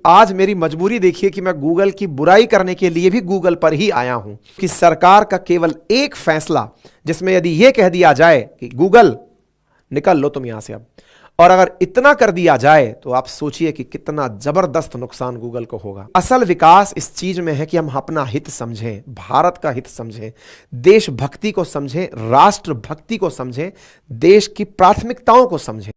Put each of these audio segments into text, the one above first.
आज मेरी मजबूरी देखिए कि मैं गूगल की बुराई करने के लिए भी गूगल पर ही आया हूं कि सरकार का केवल एक फैसला, जिसमें यदि यह कह दिया जाए कि गूगल निकल लो तुम यहां से अब, और अगर इतना कर दिया जाए तो आप सोचिए कि कितना जबरदस्त नुकसान गूगल को होगा। असल विकास इस चीज में है कि हम अपना हित समझें, भारत का हित समझें, देशभक्ति को समझें, राष्ट्रभक्ति को समझें, देश की प्राथमिकताओं को समझें।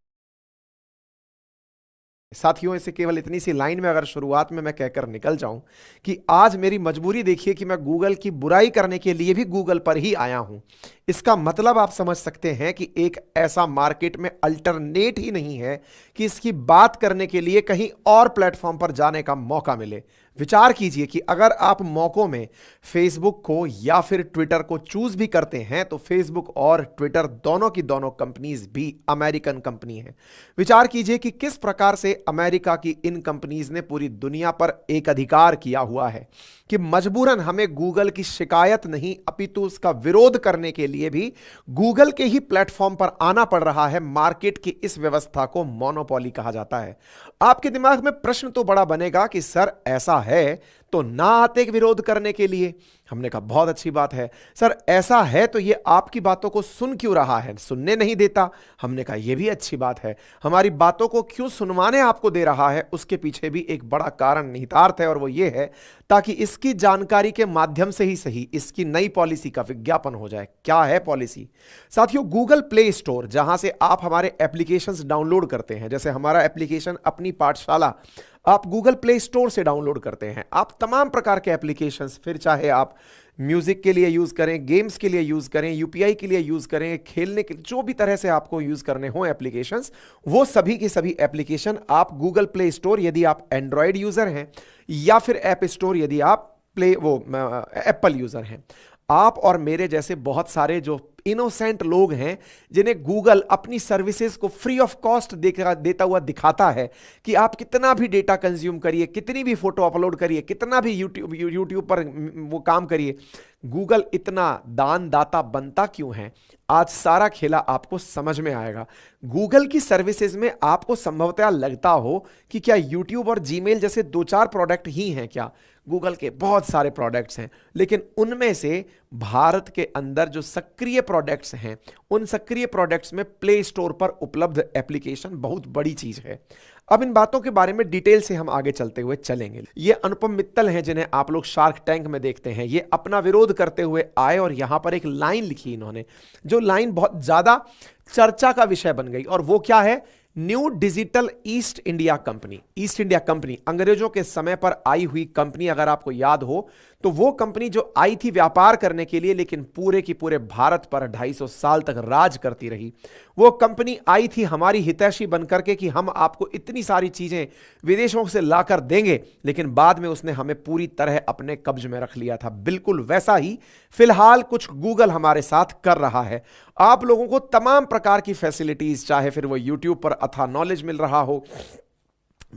साथियों, इसे केवल इतनी सी लाइन में अगर शुरुआत में मैं कहकर निकल जाऊं कि आज मेरी मजबूरी देखिए कि मैं गूगल की बुराई करने के लिए भी गूगल पर ही आया हूं, इसका मतलब आप समझ सकते हैं कि एक ऐसा मार्केट में अल्टरनेट ही नहीं है कि इसकी बात करने के लिए कहीं और प्लेटफॉर्म पर जाने का मौका मिले। विचार कीजिए कि अगर आप मौकों में फेसबुक को या फिर ट्विटर को चूज भी करते हैं तो फेसबुक और ट्विटर दोनों की दोनों कंपनीज भी अमेरिकन कंपनी हैं। विचार कीजिए कि किस प्रकार से अमेरिका की इन कंपनीज ने पूरी दुनिया पर एक अधिकार किया हुआ है कि मजबूरन हमें गूगल की शिकायत नहीं अपितु उसका विरोध करने के लिए भी गूगल के ही प्लेटफॉर्म पर आना पड़ रहा है। मार्केट की इस व्यवस्था को मोनोपोली कहा जाता है। आपके दिमाग में प्रश्न तो बड़ा बनेगा कि सर ऐसा है तो ना आते विरोध करने के लिए। हमने कहा बहुत अच्छी बात है सर, ऐसा है तो ये आपकी बातों को सुन क्यों रहा है, सुनने नहीं देता। हमने कहा यह भी अच्छी बात है, हमारी बातों को क्यों सुनवाने आपको दे रहा है, उसके पीछे भी एक बड़ा कारण निहितार्थ है और वो ये है ताकि इसकी जानकारी के माध्यम से ही सही इसकी नई पॉलिसी का विज्ञापन हो जाए। क्या है पॉलिसी साथियों? गूगल प्ले स्टोर, जहां से आप हमारे एप्लीकेशंस डाउनलोड करते हैं, जैसे हमारा एप्लीकेशन अपनी पाठशाला आप गूगल प्ले स्टोर से डाउनलोड करते हैं। आप तमाम प्रकार के एप्लीकेशंस, फिर चाहे आप म्यूजिक के लिए यूज करें, गेम्स के लिए यूज करें, यूपीआई के लिए यूज करें, खेलने के जो भी तरह से आपको यूज करने हो एप्लीकेशंस, वो सभी के सभी एप्लीकेशन आप गूगल प्ले स्टोर यदि आप एंड्रॉयड यूजर हैं या फिर ऐप स्टोर यदि आप एप्पल यूजर हैं, आप और मेरे जैसे बहुत सारे जो इनोसेंट लोग हैं जिन्हें गूगल अपनी सर्विसेज को फ्री ऑफ कॉस्ट देता हुआ दिखाता है कि आप कितना भी डेटा कंज्यूम करिए, कितनी भी फोटो अपलोड करिए, कितना भी यूट्यूब पर वो काम करिए, गूगल इतना दानदाता बनता क्यों है? आज सारा खेला आपको समझ में आएगा। गूगल की सर्विसेज में आपको संभवतः लगता हो कि क्या यूट्यूब और जीमेल जैसे दो चार प्रोडक्ट ही हैं क्या? गूगल के बहुत सारे प्रोडक्ट्स हैं, लेकिन उनमें से भारत के अंदर जो सक्रिय प्रोडक्ट्स हैं, उन सक्रिय प्रोडक्ट्स में प्ले स्टोर पर उपलब्ध एप्लीकेशन बहुत बड़ी चीज है। अब इन बातों के बारे में डिटेल से हम आगे चलते हुए चलेंगे। ये अनुपम मित्तल हैं जिन्हें आप लोग शार्क टैंक में देखते हैं। ये अपना विरोध करते हुए आए और यहां पर एक लाइन लिखी इन्होंने, जो लाइन बहुत ज्यादा चर्चा का विषय बन गई, और वो क्या है? New digital east India company. East India company अंग्रेजों के समय पर आई हुई कंपनी, अगर आपको याद हो तो वो कंपनी जो आई थी व्यापार करने के लिए, लेकिन पूरे की पूरे भारत पर 250 साल तक राज करती रही। वो कंपनी आई थी हमारी हितैषी बनकर के कि हम आपको इतनी सारी चीजें विदेशों से लाकर देंगे, लेकिन बाद में उसने हमें पूरी तरह अपने कब्ज में रख लिया था। बिल्कुल वैसा ही फिलहाल कुछ गूगल हमारे साथ कर रहा है। आप लोगों को तमाम प्रकार की फैसिलिटीज, चाहे फिर वो यूट्यूब पर अथाह नॉलेज मिल रहा हो,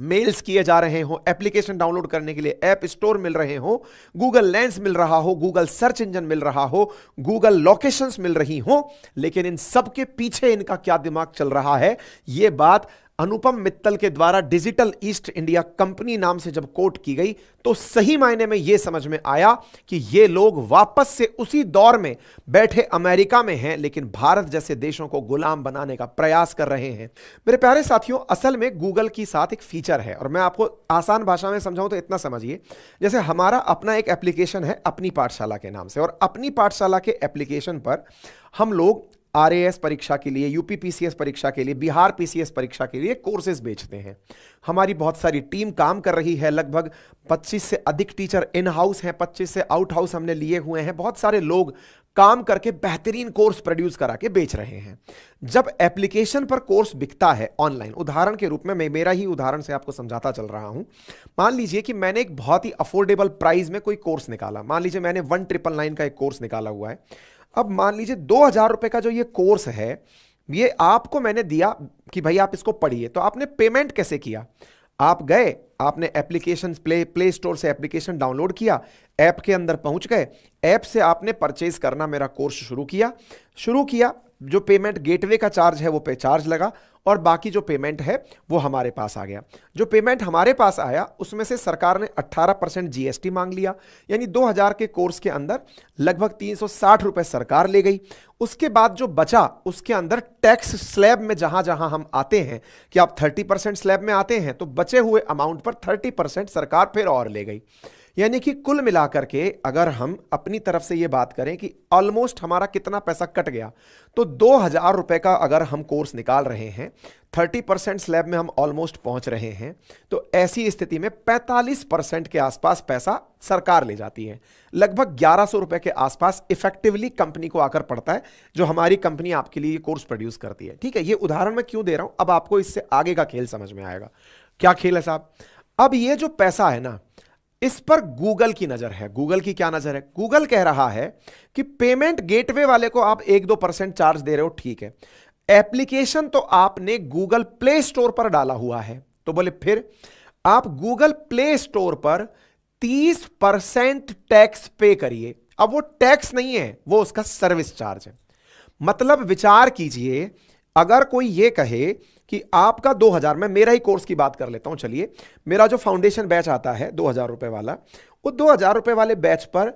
मेल्स किए जा रहे हो, एप्लीकेशन डाउनलोड करने के लिए ऐप स्टोर मिल रहे हो, गूगल लेंस मिल रहा हो, गूगल सर्च इंजन मिल रहा हो, गूगल लोकेशंस मिल रही हो, लेकिन इन सब के पीछे इनका क्या दिमाग चल रहा है, यह बात अनुपम मित्तल के द्वारा डिजिटल ईस्ट इंडिया कंपनी नाम से जब कोट की गई तो सही मायने में यह समझ में आया कि ये लोग वापस से उसी दौर में बैठे अमेरिका में हैं, लेकिन भारत जैसे देशों को गुलाम बनाने का प्रयास कर रहे हैं। मेरे प्यारे साथियों, असल में गूगल की साथ एक फीचर है, और मैं आपको आसान भाषा में समझाऊं तो इतना समझिए, जैसे हमारा अपना एक एप्लीकेशन है अपनी पाठशाला के नाम से, और अपनी पाठशाला के एप्लीकेशन पर हम लोग आरएएस परीक्षा के लिए, यूपी पीसीएस परीक्षा के लिए, बिहार पीसीएस परीक्षा के लिए कोर्सेज बेचते हैं। हमारी बहुत सारी टीम काम कर रही है, लगभग 25 से अधिक टीचर इन हाउस हैं, 25 से आउट हाउस हमने लिए हुए हैं। बहुत सारे लोग काम करके बेहतरीन कोर्स प्रोड्यूस करा के बेच रहे हैं। जब एप्लीकेशन पर कोर्स बिकता है ऑनलाइन, उदाहरण के रूप में मैं मेरा ही उदाहरण से आपको समझाता चल रहा हूं। मान लीजिए कि मैंने एक बहुत ही अफोर्डेबल प्राइस में कोई कोर्स निकाला, मान लीजिए मैंने 1999 का एक कोर्स निकाला हुआ है। अब मान लीजिए 2000 रुपए का जो ये कोर्स है, ये आपको मैंने दिया कि भाई आप इसको पढ़िए, तो आपने पेमेंट कैसे किया? आप गए, आपने एप्लीकेशन प्ले स्टोर से एप्लीकेशन डाउनलोड किया, ऐप के अंदर पहुंच गए, ऐप से आपने परचेज करना मेरा कोर्स शुरू किया। जो पेमेंट गेटवे का चार्ज है वो पे चार्ज लगा और बाकी जो पेमेंट है वो हमारे पास आ गया। जो पेमेंट हमारे पास आया उसमें से सरकार ने 18% जीएसटी मांग लिया, यानी 2000 के कोर्स के अंदर लगभग 360 रुपए सरकार ले गई। उसके बाद जो बचा उसके अंदर टैक्स स्लैब में जहां जहां हम आते हैं कि आप 30% स्लैब में आते हैं तो बचे हुए अमाउंट पर 30% सरकार फिर और ले गई। यानी कि कुल मिलाकर के अगर हम अपनी तरफ से यह बात करें कि ऑलमोस्ट हमारा कितना पैसा कट गया, तो 2000 रुपए का अगर हम कोर्स निकाल रहे हैं, 30% स्लैब में हम ऑलमोस्ट पहुंच रहे हैं, तो ऐसी स्थिति में 45% के आसपास पैसा सरकार ले जाती है। लगभग 1100 रुपए के आसपास इफेक्टिवली कंपनी को आकर पड़ता है, जो हमारी कंपनी आपके लिए कोर्स प्रोड्यूस करती है। ठीक है, ये उदाहरण मैं क्यों दे रहा हूं, अब आपको इससे आगे का खेल समझ में आएगा। क्या खेल है साहब? अब ये जो पैसा है ना, इस पर गूगल की नजर है। गूगल की क्या नजर है? गूगल कह रहा है कि पेमेंट गेटवे वाले को आप 1-2% चार्ज दे रहे हो, ठीक है, एप्लीकेशन तो आपने गूगल प्ले स्टोर पर डाला हुआ है, तो बोले फिर आप गूगल प्ले स्टोर पर 30% टैक्स पे करिए। अब वो टैक्स नहीं है, वो उसका सर्विस चार्ज है। मतलब विचार कीजिए, अगर कोई ये कहे कि आपका 2000, मैं मेरा ही कोर्स की बात कर लेता हूं, चलिए, मेरा जो फाउंडेशन बैच आता है 2000 रुपए वाला, वो 2000 रुपए वाले बैच पर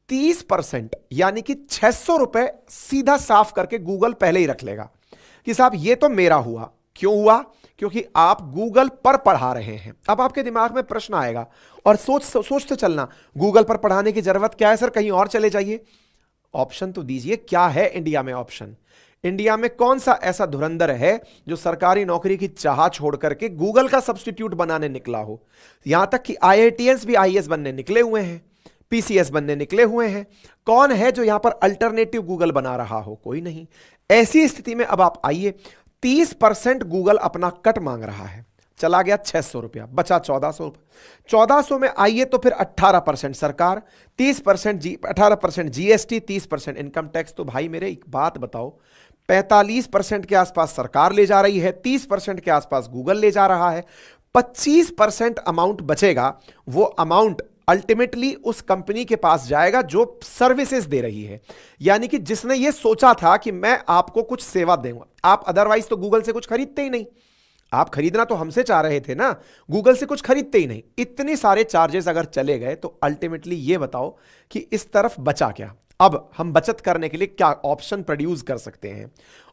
30% यानी कि 600 रुपए सीधा साफ करके गूगल पहले ही रख लेगा कि साहब ये तो मेरा हुआ। क्यों हुआ? क्योंकि आप गूगल पर पढ़ा रहे हैं। अब आपके दिमाग में प्रश्न आएगा और सोचते चलना, गूगल पर पढ़ाने की जरूरत क्या है सर, कहीं और चले जाइए। ऑप्शन तो दीजिए, क्या है इंडिया में ऑप्शन? इंडिया में कौन सा ऐसा धुरंधर है जो सरकारी नौकरी की चाह छोड़ करके गूगल का सब्स्टिट्यूट बनाने निकला हो? यहां तक कि आईआईटीएंस भी आईएएस बनने निकले हुए हैं, पीसीएस बनने निकले हुए हैं। कौन है जो यहां पर अल्टरनेटिव गूगल बना रहा हो? कोई नहीं। ऐसी स्थिति में अब आप आइए, 30% गूगल अपना कट मांग रहा है, चला गया 600 रुपया, बचा 1400 रुपया। 1400 में आइए तो फिर 18% सरकार, 18% जीएसटी, 30% इनकम टैक्स। तो भाई मेरे एक बात बताओ, 45% के आसपास सरकार ले जा रही है, 30% के आसपास गूगल ले जा रहा है, 25% अमाउंट बचेगा। वो अमाउंट अल्टीमेटली उस कंपनी के पास जाएगा जो सर्विसेज दे रही है, यानी कि जिसने ये सोचा था कि मैं आपको कुछ सेवा दूंगा। आप अदरवाइज तो गूगल से कुछ खरीदते ही नहीं, आप खरीदना तो हमसे चाह रहे थे ना, गूगल से कुछ खरीदते ही नहीं। इतने सारे चार्जेस अगर चले गए तो अल्टीमेटली ये बताओ कि इस तरफ बचा क्या? अब हम बचत करने के लिए क्या ऑप्शन प्रोड्यूस कर सकते हैं?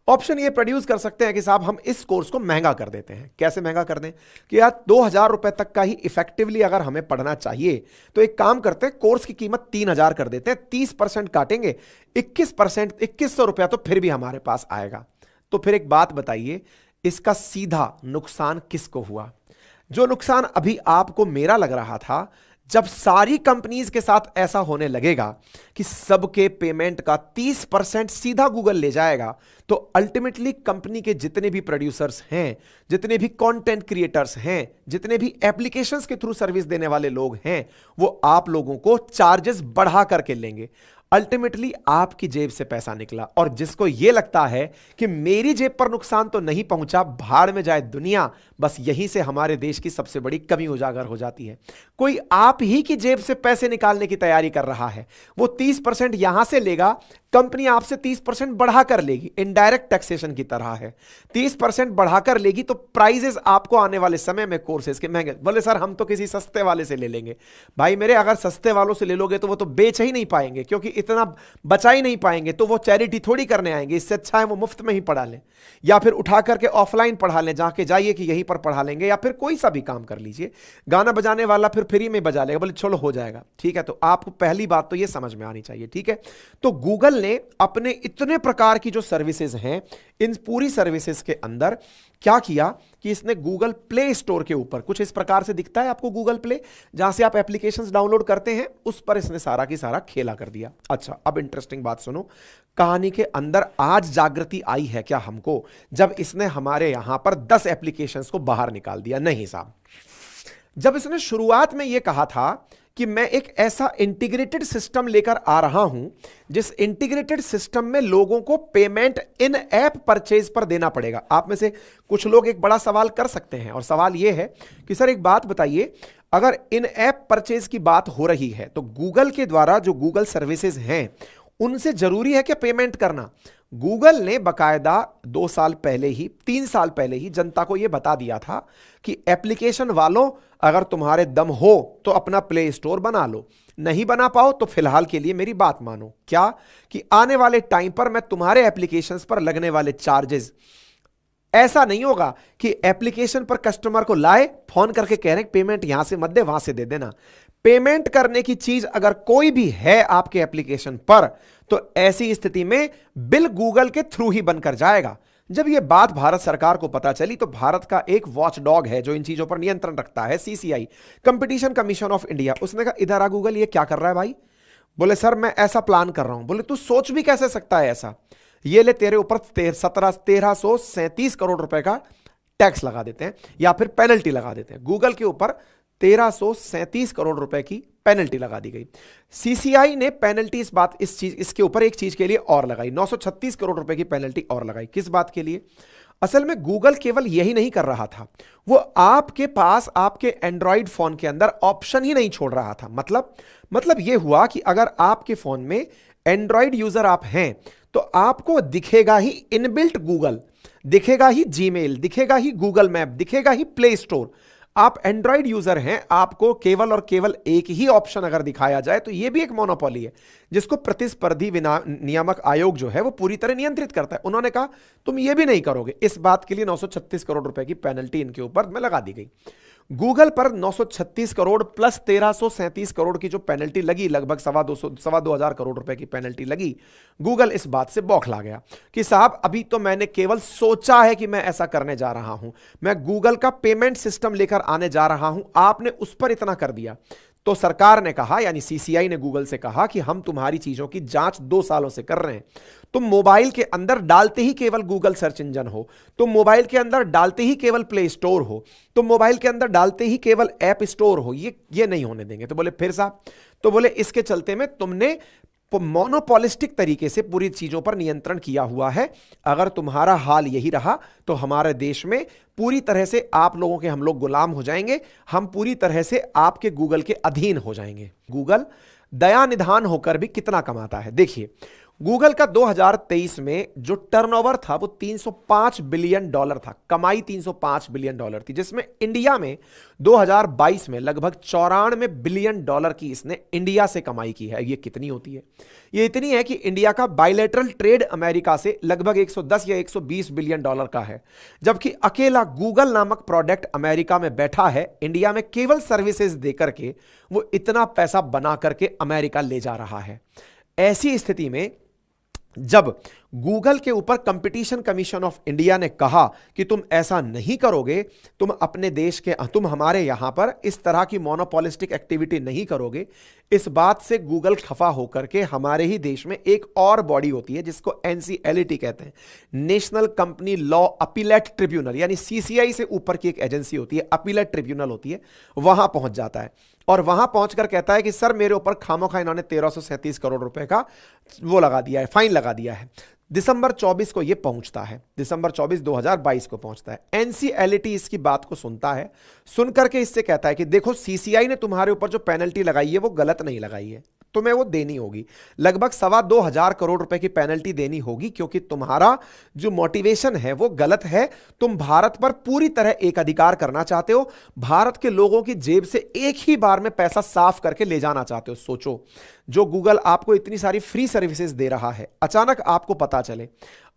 ऑप्शन ये प्रोड्यूस कर सकते हैं कि साहब हम इस कोर्स को महंगा कर देते हैं। कैसे महंगा कर दें कि यार 2000 रुपए तक का ही इफेक्टिवली अगर हमें पढ़ना चाहिए तो एक काम करते हैं, कोर्स की कीमत 3000 कर देते हैं, 30% काटेंगे, 21%, 2100 रुपया तो फिर भी हमारे पास आएगा। तो फिर एक बात बताइए, इसका सीधा नुकसान किसको हुआ? जो नुकसान अभी आपको मेरा लग रहा था, जब सारी कंपनीज के साथ ऐसा होने लगेगा कि सबके पेमेंट का 30% सीधा गूगल ले जाएगा, तो अल्टीमेटली कंपनी के जितने भी प्रोड्यूसर्स हैं, जितने भी कंटेंट क्रिएटर्स हैं, जितने भी एप्लीकेशंस के थ्रू सर्विस देने वाले लोग हैं, वो आप लोगों को चार्जेस बढ़ा करके लेंगे। अल्टीमेटली आपकी जेब से पैसा निकला। और जिसको यह लगता है कि मेरी जेब पर नुकसान तो नहीं पहुंचा, भाड़ में जाए दुनिया, बस यहीं से हमारे देश की सबसे बड़ी कमी उजागर हो जाती है। कोई आप ही की जेब से पैसे निकालने की तैयारी कर रहा है, वो 30% यहां से लेगा, कंपनी आपसे 30% बढ़ाकर लेगी, इनडायरेक्ट टैक्सेशन की तरह है। 30% बढ़ाकर लेगी तो प्राइजेस आपको आने वाले समय में कोर्सेज के महंगे। बोले सर हम तो किसी सस्ते वाले से ले लेंगे। भाई मेरे, अगर सस्ते वालों से ले लोगे तो वो तो बेच ही नहीं पाएंगे, क्योंकि इतना बचा ही नहीं पाएंगे, तो वो चैरिटी थोड़ी करने आएंगे। इससे अच्छा है वो मुफ्त में ही पढ़ा लें, या फिर उठा करके ऑफलाइन पढ़ा लें, जाके जाइए कि यहीं पर पढ़ा लेंगे, या फिर कोई सा भी काम कर लीजिए। गाना बजाने वाला फिर फ्री में बजा लेगा, बोले चलो हो जाएगा, ठीक है। तो आपको पहली बात तो ये समझ में आनी चाहिए, ठीक है। तो गूगल ने अपने इतने प्रकार की जो सर्विसेज हैं, इन पूरी सर्विसेज के अंदर क्या किया कि इसने गूगल प्ले स्टोर के ऊपर, कुछ इस प्रकार से दिखता है आपको गूगल प्ले, जहां से आप एप्लीकेशंस डाउनलोड करते हैं, उस पर इसने सारा की सारा खेला कर दिया। अच्छा, अब इंटरेस्टिंग बात सुनो, कहानी के अंदर आज जागृति आई है क्या हमको, जब इसने हमारे यहां पर 10 एप्लीकेशंस को बाहर निकाल दिया? नहीं साहब, जब इसने शुरुआत में यह कहा था कि मैं एक ऐसा इंटीग्रेटेड सिस्टम लेकर आ रहा हूं, जिस इंटीग्रेटेड सिस्टम में लोगों को पेमेंट इन ऐप परचेज पर देना पड़ेगा। आप में से कुछ लोग एक बड़ा सवाल कर सकते हैं, और सवाल यह है कि सर एक बात बताइए, अगर इन ऐप परचेज की बात हो रही है तो गूगल के द्वारा जो गूगल सर्विसेज हैं, उनसे जरूरी है क्या पेमेंट करना? गूगल ने बकायदा 2 साल पहले ही, 3 साल पहले ही जनता को यह बता दिया था कि एप्लीकेशन वालों, अगर तुम्हारे दम हो तो अपना प्ले स्टोर बना लो, नहीं बना पाओ तो फिलहाल के लिए मेरी बात मानो। क्या कि आने वाले टाइम पर मैं तुम्हारे एप्लीकेशंस पर लगने वाले चार्जेस, ऐसा नहीं होगा कि एप्लीकेशन पर कस्टमर को लाए, फोन करके कह रहे हैं पेमेंट यहां से मत दे, वहां से दे देना। पेमेंट करने की चीज अगर कोई भी है आपके एप्लीकेशन पर, तो ऐसी स्थिति में बिल गूगल के थ्रू ही बनकर जाएगा। जब यह बात भारत सरकार को पता चली तो भारत का एक वॉच डॉग है जो इन चीजों पर नियंत्रण रखता है, CCI, competition commission of India, उसने कहा इधर आ गूगल, ये क्या कर रहा है भाई? बोले सर मैं ऐसा प्लान कर रहा हूं। बोले तू सोच भी कैसे सकता है ऐसा? ये ले तेरे ऊपर 1337 करोड़ रुपए का टैक्स लगा देते हैं या फिर पेनल्टी लगा देते हैं। गूगल के ऊपर 1337 करोड़ रुपए की पेनल्टी लगा दी गई। सीसीआई ने पेनल्टी इसके ऊपर एक चीज के लिए और लगाई, 936 करोड़ रुपए की पेनल्टी और लगाई। किस बात के लिए? असल में गूगल केवल यही नहीं कर रहा था, वो आपके पास आपके एंड्रॉइड फोन के अंदर ऑप्शन ही नहीं छोड़ रहा था। मतलब यह हुआ कि अगर आपके फोन में एंड्रॉइड यूजर आप हैं तो आपको दिखेगा ही इनबिल्ट गूगल, दिखेगा ही जीमेल, दिखेगा ही गूगल मैप, दिखेगा ही प्ले स्टोर। आप एंड्रॉइड यूजर हैं, आपको केवल और केवल एक ही ऑप्शन अगर दिखाया जाए तो यह भी एक मोनोपोली है जिसको प्रतिस्पर्धी नियामक आयोग जो है वो पूरी तरह नियंत्रित करता है। उन्होंने कहा तुम ये भी नहीं करोगे। इस बात के लिए 936 करोड़ रुपए की पेनल्टी इनके ऊपर में लगा दी गई। गूगल पर 936 करोड़ प्लस 1337 करोड़ की जो पेनल्टी लगी, लगभग 2,200 करोड़ रुपए की पेनल्टी लगी। गूगल इस बात से बौखला गया कि साहब अभी तो मैंने केवल सोचा है कि मैं ऐसा करने जा रहा हूं, मैं गूगल का पेमेंट सिस्टम लेकर आने जा रहा हूं, आपने उस पर इतना कर दिया। तो सरकार ने कहा, यानी सीसीआई ने गूगल से कहा कि हम तुम्हारी चीजों की जांच 2 सालों से कर रहे हैं। तुम मोबाइल के अंदर डालते ही केवल गूगल सर्च इंजन हो, तुम मोबाइल के अंदर डालते ही केवल प्ले स्टोर हो, तुम मोबाइल के अंदर डालते ही केवल ऐप स्टोर हो, ये नहीं होने देंगे। तो बोले फिर साहब? तो बोले इसके चलते में तुमने मोनोपॉलिस्टिक तरीके से पूरी चीजों पर नियंत्रण किया हुआ है। अगर तुम्हारा हाल यही रहा तो हमारे देश में पूरी तरह से आप लोगों के हम लोग गुलाम हो जाएंगे, हम पूरी तरह से आपके गूगल के अधीन हो जाएंगे। गूगल दया निधान होकर भी कितना कमाता है देखिए। गूगल का 2023 में जो टर्नओवर था वो $305 बिलियन था, कमाई $305 बिलियन थी, जिसमें इंडिया में 2022 में लगभग $94 बिलियन की इसने इंडिया से कमाई की है। ये कितनी होती है? ये इतनी है कि इंडिया का बायलैटरल ट्रेड अमेरिका से लगभग 110 या 120 बिलियन डॉलर का है, जबकि अकेला गूगल नामक प्रोडक्ट अमेरिका में बैठा है, इंडिया में केवल सर्विसेज देकर के वो इतना पैसा बना करके अमेरिका ले जा रहा है। ऐसी स्थिति में जब गूगल के ऊपर कंपटीशन कमीशन ऑफ इंडिया ने कहा कि तुम ऐसा नहीं करोगे, तुम अपने देश के, तुम हमारे यहां पर इस तरह की मोनोपॉलिस्टिक एक्टिविटी नहीं करोगे, इस बात से गूगल खफा होकर के हमारे ही देश में एक और बॉडी होती है जिसको एनसीएलटी कहते हैं, national company law appellate tribunal, यानी सीसीआई से ऊपर की एक एजेंसी होती है, अपीलेट ट्रिब्यूनल होती है, वहां पहुंच जाता है और वहां पहुंचकर कहता है कि सर मेरे ऊपर खामोखा इन्होंने 1337 करोड़ रुपए का वो लगा दिया है, फाइन लगा दिया है। दिसंबर 24 को ये पहुंचता है, दिसंबर 24 2022 को पहुंचता है। एनसीएलटी इसकी बात को सुनता है, सुनकर के इससे कहता है कि देखो सीसीआई ने तुम्हारे ऊपर जो पेनल्टी लगाई है वो गलत नहीं लगाई है, तुम्हें वो देनी होगी, लगभग 2,200 करोड़ रुपए की पेनल्टी देनी होगी, क्योंकि तुम्हारा जो मोटिवेशन है वो गलत है। तुम भारत पर पूरी तरह एक अधिकार करना चाहते हो, भारत के लोगों की जेब से एक ही बार में पैसा साफ करके ले जाना चाहते हो। सोचो, जो गूगल आपको इतनी सारी फ्री सर्विसेज दे रहा है, अचानक आपको पता चले।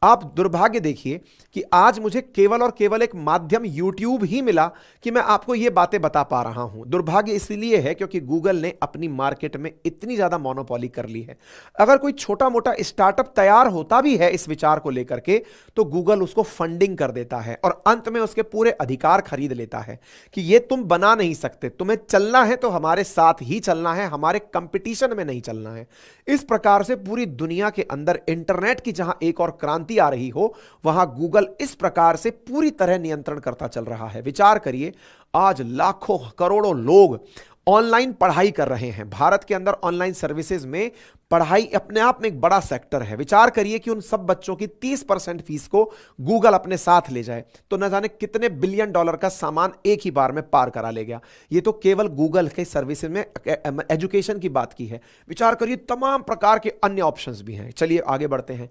आप दुर्भाग्य देखिए कि आज मुझे केवल और केवल एक माध्यम यूट्यूब ही मिला कि मैं आपको यह बातें बता पा रहा हूं। दुर्भाग्य इसलिए है क्योंकि गूगल ने अपनी मार्केट में इतनी ज्यादा मोनोपोली कर ली है। अगर कोई छोटा मोटा स्टार्टअप तैयार होता भी है इस विचार को लेकर के, तो गूगल उसको फंडिंग कर देता है और अंत में उसके पूरे अधिकार खरीद लेता है कि ये तुम बना नहीं सकते, तुम्हें चलना है तो हमारे साथ ही चलना है, हमारे कंपटीशन में नहीं चलना है। इस प्रकार से पूरी दुनिया के अंदर इंटरनेट की जहां एक और क्रांति आ रही हो, वहां गूगल इस प्रकार से पूरी तरह नियंत्रण करता चल रहा है। विचार करिए, आज लाखों करोड़ों लोग ऑनलाइन पढ़ाई कर रहे हैं। भारत के अंदर ऑनलाइन सर्विसेज में पढ़ाई अपने आप में एक बड़ा सेक्टर है। विचार करिए कि उन सब बच्चों की 30% फीस को गूगल अपने साथ ले जाए तो न जाने कितने बिलियन डॉलर का सामान एक ही बार में पार करा ले गया। ये तो केवल गूगल के सर्विसेज में एजुकेशन की बात की है। विचार करिए तमाम प्रकार के अन्य ऑप्शंस भी हैं। चलिए आगे बढ़ते हैं।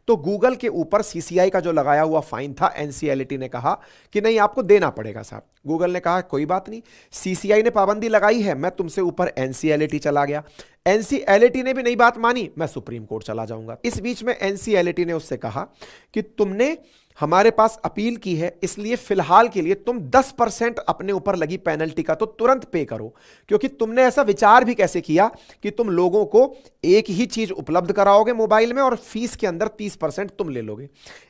तो गूगल के ऊपर सीसीआई का जो लगाया हुआ फाइन था, एनसीएलटी ने कहा कि नहीं आपको देना पड़ेगा साहब। गूगल ने कहा कोई बात नहीं, सीसीआई ने पाबंदी लगाई है, मैं तुमसे ऊपर एनसीएलटी चला गया। एनसीएलटी ने भी नहीं बात मानी, मैं सुप्रीम कोर्ट चला जाऊंगा। इस बीच में एनसीएलटी ने उससे कहा कि तुमने हमारे पास अपील की है, इसलिए फिलहाल के लिए तुम 10% अपने ऊपर लगी पेनल्टी का तो तुरंत पे करो, क्योंकि तुमने ऐसा विचार भी कैसे किया कि तुम लोगों को एक ही चीज उपलब्ध कराओगे मोबाइल में और फीस के अंदर 30% तुम ले लोगे।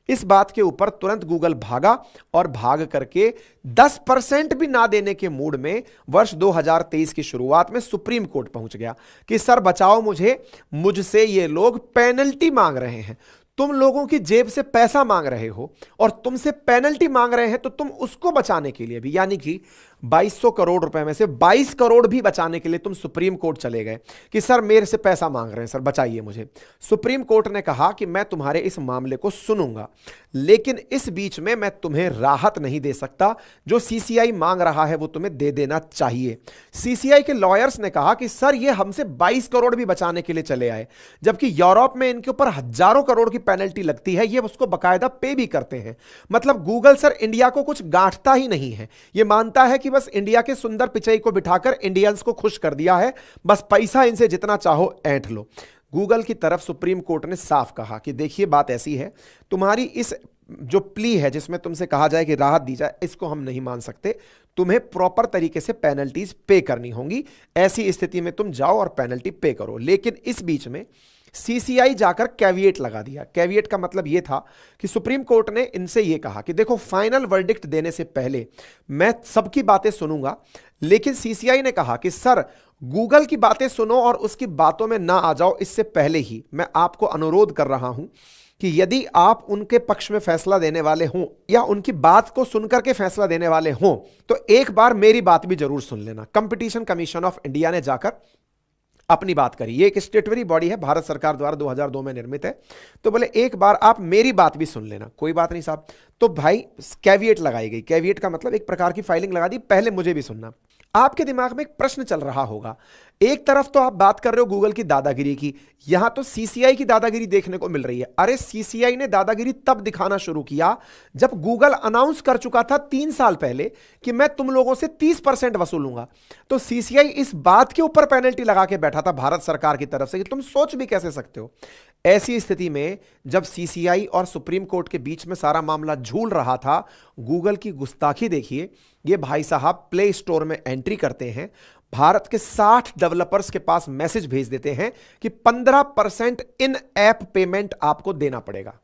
इस बात के ऊपर तुरंत गूगल भागा और भाग करके 10% भी ना देने के मूड में वर्ष 2023 की शुरुआत में सुप्रीम कोर्ट पहुंच गया कि सर बचाओ मुझसे ये लोग पेनल्टी मांग रहे हैं। तुम लोगों की जेब से पैसा मांग रहे हो और तुमसे पेनल्टी मांग रहे हैं, तो तुम उसको बचाने के लिए भी, यानी कि 2200 करोड़ रुपए में से 22 करोड़ भी बचाने के लिए तुम सुप्रीम कोर्ट चले गए कि सर मेरे से पैसा मांग रहे हैं, सर बचाइए मुझे। सुप्रीम कोर्ट ने कहा कि मैं तुम्हारे इस मामले को सुनूंगा, लेकिन इस बीच में मैं तुम्हें राहत नहीं दे सकता। जो सीसीआई मांग रहा है वो तुम्हें दे देना चाहिए। सीसीआई के लॉयर्स ने कहा कि सर ये हमसे 22 करोड़ भी बचाने के लिए चले आए, जबकि यूरोप में इनके ऊपर हजारों करोड़ की पेनल्टी लगती है, ये उसको बकायदा पे भी करते हैं। मतलब गूगल सर इंडिया को कुछ गांठता ही नहीं है, ये मानता है कि बस इंडिया के सुंदर पिचई को बिठाकर इंडियंस को खुश कर दिया है, बस पैसा इनसे जितना चाहो ऐंठ लो। गूगल की तरफ सुप्रीम कोर्ट ने साफ कहा कि देखिए बात ऐसी है, तुम्हारी इस जो प्ली है जिसमें तुमसे कहा जाए कि राहत दी जाए, इसको हम नहीं मान सकते। तुम्हें प्रॉपर तरीके से पेनल्टीज पे करनी होंगी। ऐसी स्थिति में तुम जाओ और पेनल्टी पे करो। लेकिन इस बीच में सीसीआई जाकर कैविएट लगा दिया। कैविएट का मतलब यह था कि सुप्रीम कोर्ट ने इनसे यह कहा कि देखो फाइनल वर्डिक्ट देने से पहले मैं सबकी बातें सुनूंगा, लेकिन सीसीआई ने कहा कि सर गूगल की बातें सुनो और उसकी बातों में ना आ जाओ, इससे पहले ही मैं आपको अनुरोध कर रहा हूं कि यदि आप उनके पक्ष में फैसला देने वाले हों या उनकी बात को सुनकर के फैसला देने वाले हों तो एक बार मेरी बात भी जरूर सुन लेना। कंपटीशन कमीशन ऑफ इंडिया ने जाकर अपनी बात करी। ये एक स्टेटरी बॉडी है, भारत सरकार द्वारा 2002 में निर्मित है। तो बोले एक बार आप मेरी बात भी सुन लेना। कोई बात नहीं साहब। तो भाई कैविएट लगाई गई। कैविएट का मतलब एक प्रकार की फाइलिंग लगा दी, पहले मुझे भी सुनना। आपके दिमाग में एक प्रश्न चल रहा होगा, एक तरफ तो आप बात कर रहे हो गूगल की दादागिरी की, यहां तो सीसीआई की दादागिरी देखने को मिल रही है। अरे सीसीआई ने दादागिरी तब दिखाना शुरू किया जब गूगल अनाउंस कर चुका था 3 साल पहले कि मैं तुम लोगों से 30% वसूलूंगा। तो सीसीआई इस बात के ऊपर पेनल्टी लगा के बैठा था भारत सरकार की तरफ से कि तुम सोच भी कैसे सकते हो। ऐसी स्थिति में जब सीसीआई और सुप्रीम कोर्ट के बीच में सारा मामला झूल रहा था, गूगल की गुस्ताखी देखिए। ये भाई साहब प्ले स्टोर में एंट्री करते हैं, भारत के 60 डेवलपर्स के पास मैसेज भेज देते हैं कि 15% इन ऐप पेमेंट आपको देना पड़ेगा।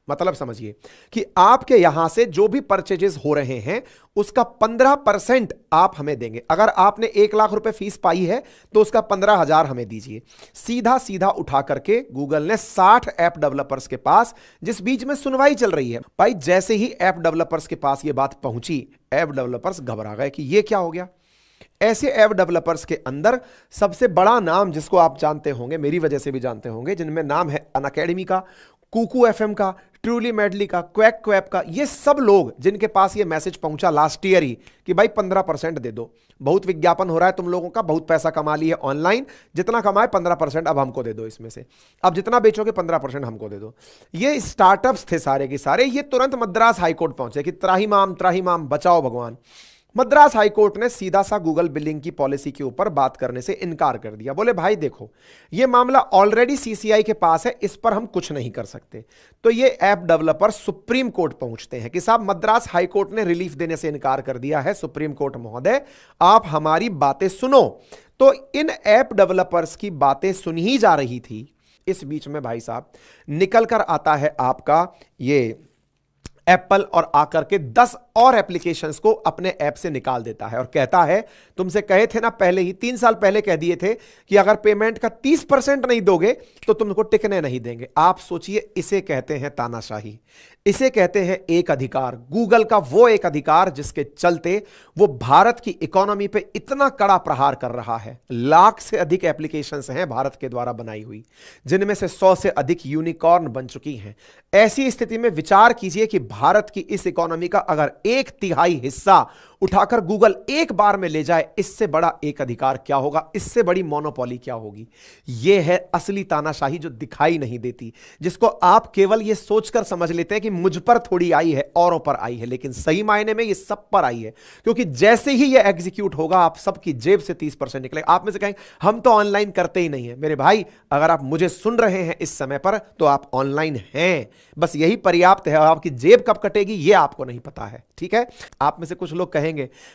मतलब समझिए कि आपके यहां से जो भी परचेजेस हो रहे हैं उसका 15% आप हमें देंगे। अगर आपने 1 लाख रुपए फीस पाई है तो उसका 15,000 हमें दीजिए। सीधा सीधा उठा करके गूगल ने 60 ऐप डेवलपर्स के पास, जिस बीच में सुनवाई चल रही है, भाई जैसे ही ऐप डेवलपर्स के पास यह बात पहुंची, ऐप डेवलपर्स घबरा गए कि यह क्या हो गया। ऐसे ऐप डेवलपर्स के अंदर सबसे बड़ा नाम जिसको आप जानते होंगे, मेरी वजह से भी जानते होंगे, जिनमें नाम है अनअकैडमी का, कुकू एफएम का, ट्रूली मेडली का, क्वैक क्वैप का, ये सब लोग जिनके पास ये मैसेज पहुंचा लास्ट ईयर ही कि भाई 15% दे दो, बहुत विज्ञापन हो रहा है तुम लोगों का, बहुत पैसा कमा लिया ऑनलाइन, जितना कमाए 15% अब हमको दे दो, इसमें से अब जितना बेचोगे 15% हमको दे दो। ये स्टार्टअप्स थे सारे के सारे। ये तुरंत मद्रास हाईकोर्ट पहुंचे कि त्राहिमाम बचाओ भगवान। मद्रास हाईकोर्ट ने सीधा सा गूगल बिलिंग की पॉलिसी के ऊपर बात करने से इनकार कर दिया। बोले भाई देखो ये मामला ऑलरेडी सीसीआई के पास है, इस पर हम कुछ नहीं कर सकते। तो ये ऐप डेवलपर सुप्रीम कोर्ट पहुंचते हैं कि साहब मद्रास हाईकोर्ट ने रिलीफ देने से इनकार कर दिया है, सुप्रीम कोर्ट महोदय आप हमारी बातें सुनो। तो इन ऐप डेवलपर्स की बातें सुन ही जा रही थी। इस बीच में भाई साहब निकल कर आता है आपका ये एप्पल और आकर के 10 और एप्लीकेशंस को अपने ऐप से निकाल देता है और कहता है, तुमसे कहे थे ना पहले ही, 3 साल पहले कह दिए थे कि अगर पेमेंट का 30% नहीं दोगे तो तुमको टिकने नहीं देंगे। आप सोचिए, इसे कहते हैं तानाशाही, इसे कहते हैं एक अधिकार। गूगल का वो एक अधिकार जिसके चलते वो भारत की इकोनॉमी पे इतना कड़ा प्रहार कर रहा है। लाख से अधिक एप्लीकेशंस हैं भारत के द्वारा बनाई हुई, जिनमें से 100 से अधिक यूनिकॉर्न बन चुकी हैं। ऐसी स्थिति में विचार कीजिए कि भारत की इस इकोनॉमी का अगर 1/3 हिस्सा उठाकर गूगल एक बार में ले जाए, इससे बड़ा एक अधिकार क्या होगा, इससे बड़ी मोनोपोली क्या होगी। यह है असली तानाशाही जो दिखाई नहीं देती, जिसको आप केवल यह सोचकर समझ लेते हैं कि मुझ पर थोड़ी आई है, औरों पर आई है, लेकिन सही मायने में यह सब पर आई है। क्योंकि जैसे ही यह एग्जीक्यूट होगा, आप सबकी जेब से 30% निकलेगा। आप में से कहेंगे हम तो ऑनलाइन करते ही नहीं है। मेरे भाई, अगर आप मुझे सुन रहे हैं इस समय पर, तो आप ऑनलाइन हैं, बस यही पर्याप्त है। आपकी जेब कब कटेगी यह आपको नहीं पता है, ठीक है। आप में से कुछ लोग कहेंगे,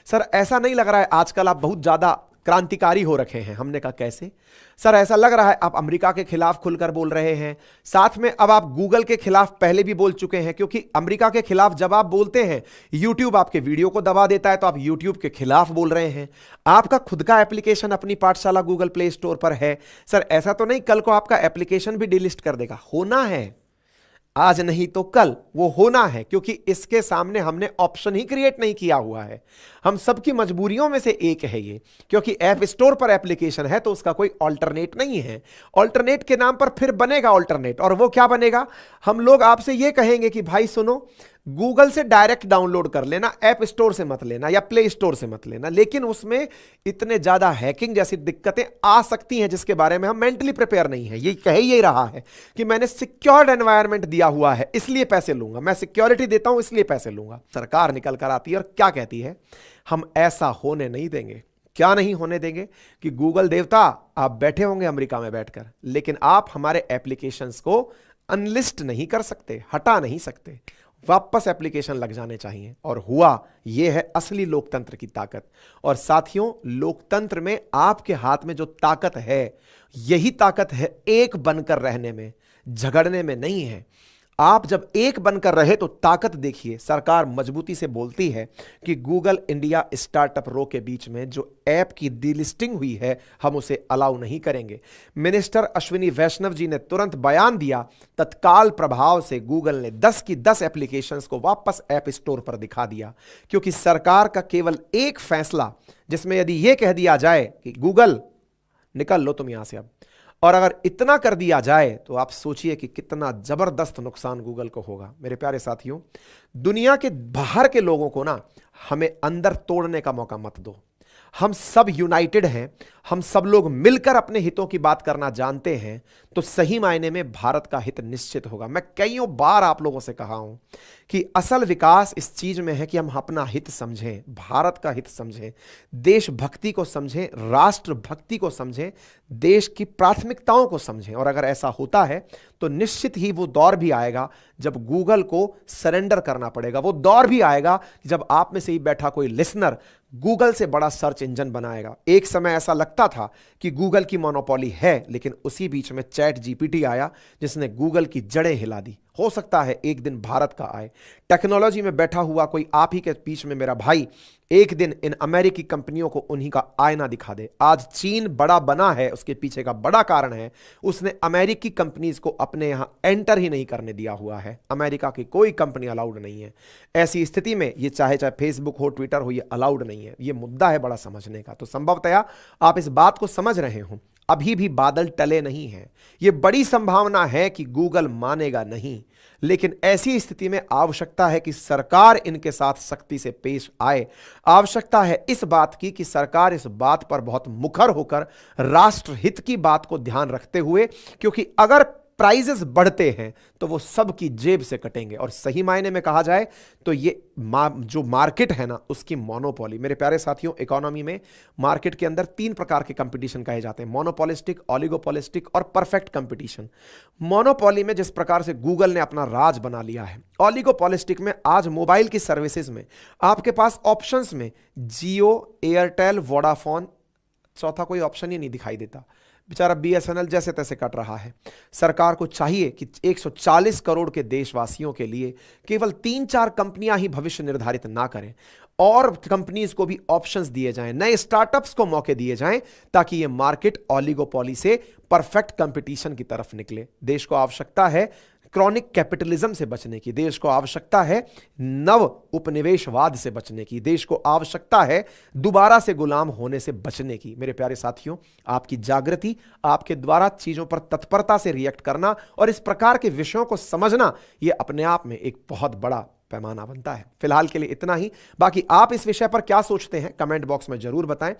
सर ऐसा नहीं लग रहा है आजकल आप बहुत ज्यादा क्रांतिकारी हो रखे हैं। हमने कहा कैसे? सर ऐसा लग रहा है आप अमेरिका के खिलाफ खुलकर बोल रहे हैं, साथ में अब आप गूगल के खिलाफ पहले भी बोल चुके हैं। क्योंकि अमेरिका के खिलाफ जब आप बोलते हैं, यूट्यूब आपके वीडियो को दबा देता है, तो आप यूट्यूब के खिलाफ बोल रहे हैं। आपका खुद का एप्लीकेशन अपनी पाठशाला गूगल प्ले स्टोर पर है। सर ऐसा तो नहीं कल को आपका एप्लीकेशन भी डिलिस्ट कर देगा? होना है, आज नहीं तो कल वो होना है, क्योंकि इसके सामने हमने ऑप्शन ही क्रिएट नहीं किया हुआ है। हम सबकी मजबूरियों में से एक है ये, क्योंकि ऐप स्टोर पर एप्लीकेशन है तो उसका कोई ऑल्टरनेट नहीं है। ऑल्टरनेट के नाम पर फिर बनेगा ऑल्टरनेट, और वो क्या बनेगा? हम लोग आपसे ये कहेंगे कि भाई सुनो, गूगल से डायरेक्ट डाउनलोड कर लेना, ऐप स्टोर से मत लेना या प्ले स्टोर से मत लेना। लेकिन उसमें इतने ज्यादा हैकिंग जैसी दिक्कतें आ सकती हैं जिसके बारे में हम मेंटली प्रिपेयर नहीं है। ये कह ही रहा है कि मैंने सिक्योर्ड एनवायरनमेंट दिया हुआ है इसलिए पैसे लूंगा, मैं सिक्योरिटी देता हूं इसलिए पैसे लूंगा। सरकार निकल कर आती है और क्या कहती है, हम ऐसा होने नहीं देंगे। क्या नहीं होने देंगे? कि गूगल देवता आप बैठे होंगे अमेरिका में बैठकर, लेकिन आप हमारे एप्लीकेशंस को अनलिस्ट नहीं कर सकते, हटा नहीं सकते, वापस एप्लीकेशन लग जाने चाहिए। और हुआ, यह है असली लोकतंत्र की ताकत। और साथियों, लोकतंत्र में आपके हाथ में जो ताकत है, यही ताकत है एक बनकर रहने में, झगड़ने में नहीं है। आप जब एक बनकर रहे तो ताकत देखिए। सरकार मजबूती से बोलती है कि गूगल इंडिया स्टार्टअप रो के बीच में जो ऐप की डीलिस्टिंग हुई है, हम उसे अलाउ नहीं करेंगे। मिनिस्टर अश्विनी वैष्णव जी ने तुरंत बयान दिया, तत्काल प्रभाव से गूगल ने 10 की 10 एप्लीकेशंस को वापस ऐप स्टोर पर दिखा दिया। क्योंकि सरकार का केवल एक फैसला, जिसमें यदि यह कह दिया जाए कि गूगल निकल लो तुम यहां से अब, और अगर इतना कर दिया जाए तो आप सोचिए कि कितना जबरदस्त नुकसान गूगल को होगा। मेरे प्यारे साथियों, दुनिया के बाहर के लोगों को ना हमें अंदर तोड़ने का मौका मत दो। हम सब यूनाइटेड हैं, हम सब लोग मिलकर अपने हितों की बात करना जानते हैं, तो सही मायने में भारत का हित निश्चित होगा। मैं कईयों बार आप लोगों से कहा हूं कि असल विकास इस चीज में है कि हम अपना हित समझें, भारत का हित समझें, देशभक्ति को समझें, राष्ट्रभक्ति को समझें, देश की प्राथमिकताओं को समझें। और अगर ऐसा होता है तो निश्चित ही वो दौर भी आएगा जब गूगल को सरेंडर करना पड़ेगा। वो दौर भी आएगा जब आप में से ही बैठा कोई लिसनर गूगल से बड़ा सर्च इंजन बनाएगा। एक समय ऐसा लगता था कि गूगल की मोनोपोली है, लेकिन उसी बीच में चैट जीपीटी आया जिसने गूगल की जड़ें हिला दी। हो सकता है एक दिन भारत का आए। टेक्नोलॉजी में बैठा हुआ कोई आप ही के बीच में मेरा भाई एक दिन इन अमेरिकी कंपनियों को उन्हीं का आईना दिखा दे। आज चीन बड़ा बना है, उसके पीछे का बड़ा कारण है उसने अमेरिकी कंपनीज को अपने यहां एंटर ही नहीं करने दिया हुआ है। अमेरिका की कोई कंपनी अलाउड नहीं है। ऐसी स्थिति में ये चाहे फेसबुक हो, ट्विटर हो, ये अलाउड नहीं है। ये मुद्दा है बड़ा समझने का। तो संभवतया आप इस बात को समझ रहे हो, अभी भी बादल टले नहीं हैं। यह बड़ी संभावना है कि गूगल मानेगा नहीं, लेकिन ऐसी स्थिति में आवश्यकता है कि सरकार इनके साथ सख्ती से पेश आए। आवश्यकता है इस बात की कि सरकार इस बात पर बहुत मुखर होकर राष्ट्रहित की बात को ध्यान रखते हुए, क्योंकि अगर प्राइजेस बढ़ते हैं तो वो सबकी जेब से कटेंगे। और सही मायने में कहा जाए तो ये जो मार्केट है ना, उसकी मोनोपोली। मेरे प्यारे साथियों, इकोनॉमी में मार्केट के अंदर 3 प्रकार के कंपटीशन कहे जाते हैं, मोनोपोलिस्टिक, ओलिगोपोलिस्टिक और परफेक्ट कंपटीशन। मोनोपोली में जिस प्रकार से गूगल ने अपना राज बना लिया है, ओलिगोपोलिस्टिक में आज मोबाइल की सर्विसेज में आपके पास ऑप्शंस में जियो, एयरटेल, वोडाफोन, चौथा कोई ऑप्शन ही नहीं दिखाई देता। बेचारा बीएसएनएल जैसे तैसे कट रहा है। सरकार को चाहिए कि 140 करोड़ के देशवासियों के लिए केवल 3-4 कंपनियां ही भविष्य निर्धारित ना करें, और कंपनीज को भी ऑप्शंस दिए जाएं, नए स्टार्टअप्स को मौके दिए जाएं, ताकि ये मार्केट ओलिगोपॉली से परफेक्ट कंपटीशन की तरफ निकले। देश को आवश्यकता है क्रॉनिक कैपिटलिज्म से बचने की, देश को आवश्यकता है नव उपनिवेशवाद से बचने की, देश को आवश्यकता है दोबारा से गुलाम होने से बचने की। मेरे प्यारे साथियों, आपकी जागृति, आपके द्वारा चीजों पर तत्परता से रिएक्ट करना और इस प्रकार के विषयों को समझना, यह अपने आप में एक बहुत बड़ा पैमाना बनता है। फिलहाल के लिए इतना ही। बाकी आप इस विषय पर क्या सोचते हैं कमेंट बॉक्स में जरूर बताएं।